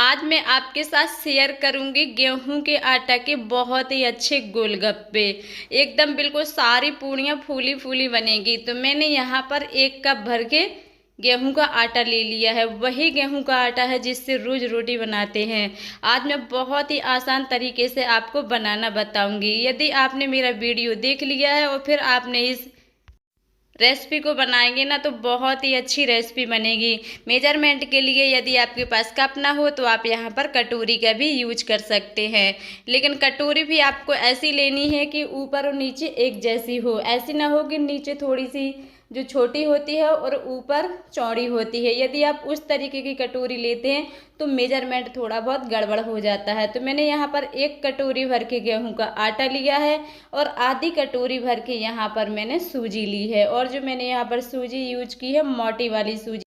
आज मैं आपके साथ शेयर करूंगी गेहूं के आटा के बहुत ही अच्छे गोलगप्पे। एकदम बिल्कुल सारी पूड़ियाँ फूली फूली बनेगी। तो मैंने यहाँ पर 1 कप भर के गेहूं का आटा ले लिया है। वही गेहूं का आटा है जिससे रोज रोटी बनाते हैं। आज मैं बहुत ही आसान तरीके से आपको बनाना बताऊंगी। यदि आपने मेरा वीडियो देख लिया है और फिर आपने इस रेसिपी को बनाएंगे ना तो बहुत ही अच्छी रेसिपी बनेगी। मेजरमेंट के लिए यदि आपके पास कप ना हो तो आप यहाँ पर कटोरी का भी यूज कर सकते हैं। लेकिन कटोरी भी आपको ऐसी लेनी है कि ऊपर और नीचे एक जैसी हो। ऐसी ना हो कि नीचे थोड़ी सी जो छोटी होती है और ऊपर चौड़ी होती है। यदि आप उस तरीके की कटोरी लेते हैं तो मेजरमेंट थोड़ा बहुत गड़बड़ हो जाता है। तो मैंने यहाँ पर 1 कटोरी भर के गेहूं का आटा लिया है और आधी कटोरी भर के यहाँ पर मैंने सूजी ली है। और जो मैंने यहाँ पर सूजी यूज की है मोटी वाली सूजी।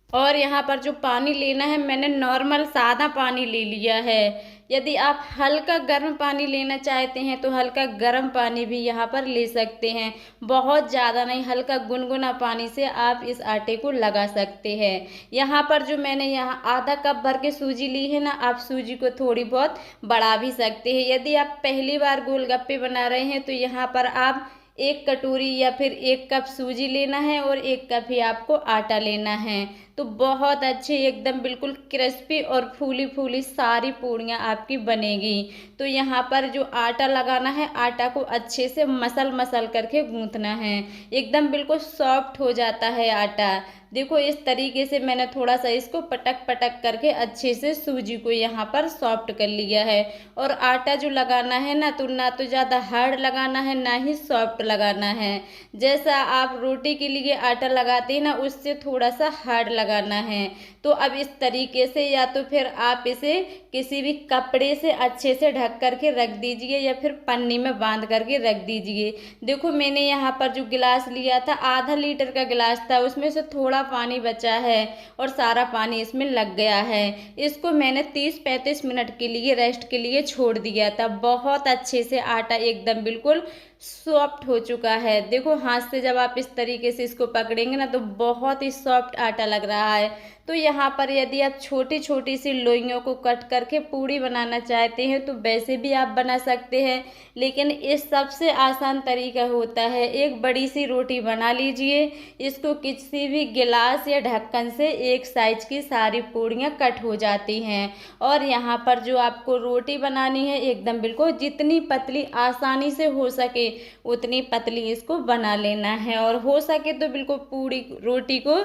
और यहाँ पर जो पानी लेना है मैंने नॉर्मल सादा पानी ले लिया है। यदि आप हल्का गर्म पानी लेना चाहते हैं तो हल्का गर्म पानी भी यहाँ पर ले सकते हैं। बहुत ज़्यादा नहीं, हल्का गुनगुना पानी से आप इस आटे को लगा सकते हैं। यहाँ पर जो मैंने यहाँ आधा कप भर के सूजी ली है ना, आप सूजी को थोड़ी बहुत बढ़ा भी सकते हैं। यदि आप पहली बार गोलगप्पे बना रहे हैं तो यहाँ पर आप 1 कटोरी या फिर 1 कप सूजी लेना है और 1 कप ही आपको आटा लेना है। तो बहुत अच्छी एकदम बिल्कुल क्रिस्पी और फूली फूली सारी पूड़ियाँ आपकी बनेगी। तो यहाँ पर जो आटा लगाना है, आटा को अच्छे से मसल मसल करके गूंथना है। एकदम बिल्कुल सॉफ्ट हो जाता है आटा। देखो इस तरीके से मैंने थोड़ा सा इसको पटक पटक करके अच्छे से सूजी को यहाँ पर सॉफ्ट कर लिया है। और आटा जो लगाना है ना तो ज़्यादा हार्ड लगाना है ना ही सॉफ्ट लगाना है। जैसा आप रोटी के लिए आटा लगाते हैं ना उससे थोड़ा सा हार्ड लगाना है। तो अब इस तरीके से या तो फिर आप इसे किसी भी कपड़े से अच्छे से ढक करके रख दीजिए या फिर पन्नी में बांध करके रख दीजिए। देखो मैंने यहाँ पर जो गिलास लिया था, आधा लीटर का गिलास था, उसमें से थोड़ा पानी बचा है और सारा पानी इसमें लग गया है। इसको मैंने 30-35 मिनट के लिए रेस्ट के लिए छोड़ दिया था। बहुत अच्छे से आटा एकदम बिल्कुल सॉफ्ट हो चुका है। देखो हाथ से जब आप इस तरीके से इसको पकड़ेंगे ना तो बहुत ही सॉफ्ट आटा लग रहा है। तो यहाँ पर यदि आप छोटी छोटी सी लोइयों को कट करके पूड़ी बनाना चाहते हैं तो वैसे भी आप बना सकते हैं। लेकिन इस सबसे आसान तरीका होता है, एक बड़ी सी रोटी बना लीजिए, इसको किसी भी गिलास या ढक्कन से एक साइज की सारी पूड़ियाँ कट हो जाती हैं। और यहाँ पर जो आपको रोटी बनानी है एकदम बिल्कुल जितनी पतली आसानी से हो सके उतनी पतली इसको बना लेना है। और हो सके तो बिल्कुल पूरी रोटी को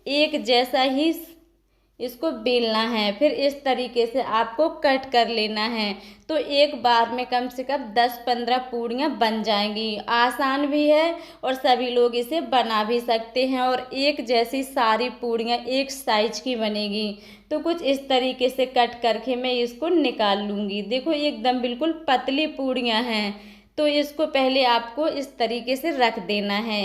एक जैसा ही इसको बेलना है। फिर इस तरीके से आपको कट कर लेना है। तो एक बार में कम से कम 10-15 पूड़ियाँ बन जाएंगी। आसान भी है और सभी लोग इसे बना भी सकते हैं। और एक जैसी सारी पूड़ियाँ एक साइज की बनेगी। तो कुछ इस तरीके से कट करके मैं इसको निकाल लूँगी। देखो एकदम बिल्कुल पतली पूड़ियाँ हैं। तो इसको पहले आपको इस तरीके से रख देना है।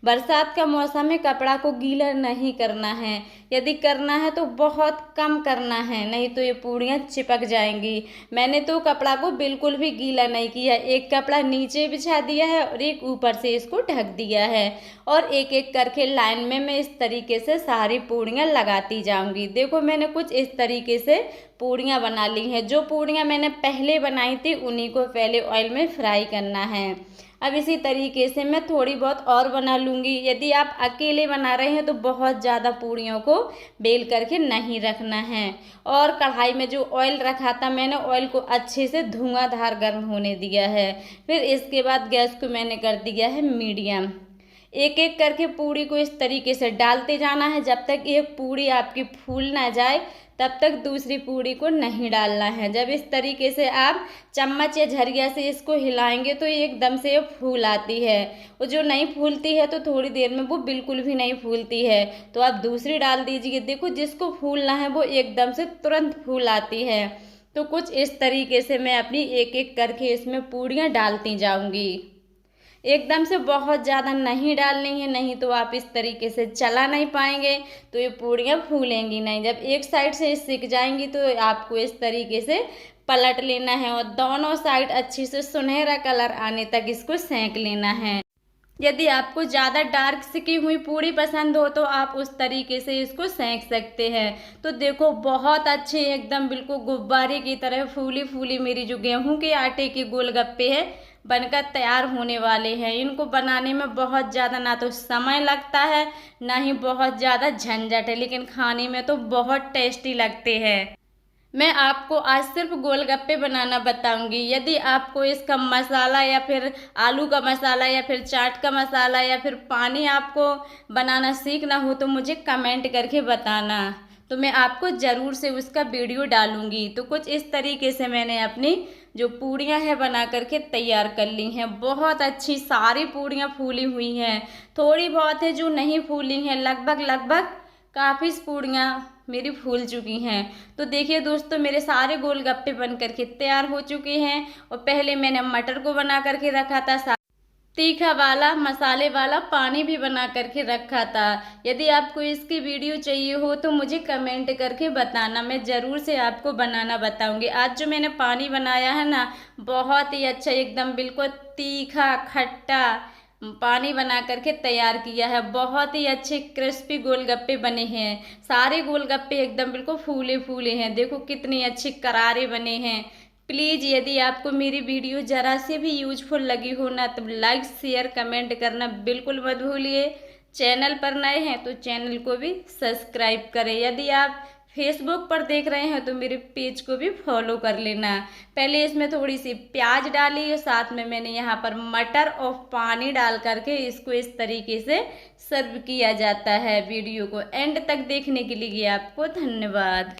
बरसात का मौसम है, कपड़ा को गीला नहीं करना है। यदि करना है तो बहुत कम करना है, नहीं तो ये पूड़ियाँ चिपक जाएंगी। मैंने तो कपड़ा को बिल्कुल भी गीला नहीं किया, एक कपड़ा नीचे बिछा दिया है और एक ऊपर से इसको ढक दिया है। और एक एक करके लाइन में मैं इस तरीके से सारी पूड़ियाँ लगाती जाऊंगी। देखो मैंने कुछ इस तरीके से पूड़ियाँ बना ली हैं। जो पूड़ियाँ मैंने पहले बनाई थी उन्हीं को पहले ऑयल में फ्राई करना है। अब इसी तरीके से मैं थोड़ी बहुत और बना लूँगी। यदि आप अकेले बना रहे हैं तो बहुत ज़्यादा पूड़ियों को बेल करके नहीं रखना है। और कढ़ाई में जो ऑयल रखा था मैंने, ऑयल को अच्छे से धुआंधार गर्म होने दिया है। फिर इसके बाद गैस को मैंने कर दिया है मीडियम। एक एक करके पूड़ी को इस तरीके से डालते जाना है। जब तक एक पूड़ी आपकी फूल ना जाए तब तक दूसरी पूड़ी को नहीं डालना है। जब इस तरीके से आप चम्मच या झरिया से इसको हिलाएंगे तो एकदम से ये फूल आती है। और जो नहीं फूलती है तो थोड़ी देर में वो बिल्कुल भी नहीं फूलती है, तो आप दूसरी डाल दीजिए। देखो जिसको फूलना है वो एकदम से तुरंत फूल आती है। तो कुछ इस तरीके से मैं अपनी एक एक करके इसमें पूड़ियाँ डालती जाऊंगी। एकदम से बहुत ज़्यादा नहीं डालनी है, नहीं तो आप इस तरीके से चला नहीं पाएंगे, तो ये पूड़ियाँ फूलेंगी नहीं। जब एक साइड से सिक जाएंगी तो आपको इस तरीके से पलट लेना है और दोनों साइड अच्छी से सुनहरा कलर आने तक इसको सेंक लेना है। यदि आपको ज़्यादा डार्क सिकी हुई पूड़ी पसंद हो तो आप उस तरीके से इसको सेंक सकते हैं। तो देखो बहुत अच्छे एकदम बिल्कुल गुब्बारे की तरह फूली फूली मेरी जो गेहूं के आटे के गोलगप्पे हैं बनकर तैयार होने वाले हैं। इनको बनाने में बहुत ज़्यादा ना तो समय लगता है ना ही बहुत ज़्यादा झंझट है, लेकिन खाने में तो बहुत टेस्टी लगते हैं। मैं आपको आज सिर्फ गोलगप्पे बनाना बताऊंगी। यदि आपको इसका मसाला या फिर आलू का मसाला या फिर चाट का मसाला या फिर पानी आपको बनाना सीखना हो तो मुझे कमेंट करके बताना, तो मैं आपको ज़रूर से उसका वीडियो डालूंगी। तो कुछ इस तरीके से मैंने अपनी जो पूड़ियाँ हैं बना करके तैयार कर ली हैं। बहुत अच्छी सारी पूड़ियाँ फूली हुई हैं, थोड़ी बहुत है जो नहीं फूली हैं, लगभग लगभग काफ़ी पूड़ियाँ मेरी फूल चुकी हैं। तो देखिए दोस्तों मेरे सारे गोलगप्पे बन करके तैयार हो चुके हैं। और पहले मैंने मटर को बना करके रखा था, तीखा वाला मसाले वाला पानी भी बना करके रखा था। यदि आपको इसकी वीडियो चाहिए हो तो मुझे कमेंट करके बताना, मैं ज़रूर से आपको बनाना बताऊंगी। आज जो मैंने पानी बनाया है ना बहुत ही अच्छा एकदम बिल्कुल तीखा खट्टा पानी बना करके तैयार किया है। बहुत ही अच्छे क्रिस्पी गोलगप्पे बने हैं। सारे गोलगप्पे एकदम बिल्कुल फूले फूले हैं, देखो कितने अच्छे करारे बने हैं। प्लीज़ यदि आपको मेरी वीडियो ज़रा से भी यूजफुल लगी हो ना तो लाइक शेयर कमेंट करना बिल्कुल मत भूलिए। चैनल पर नए हैं तो चैनल को भी सब्सक्राइब करें। यदि आप फेसबुक पर देख रहे हैं तो मेरे पेज को भी फॉलो कर लेना। पहले इसमें थोड़ी सी प्याज डाली और साथ में मैंने यहाँ पर मटर और पानी डाल करके इसको इस तरीके से सर्व किया जाता है। वीडियो को एंड तक देखने के लिए आपको धन्यवाद।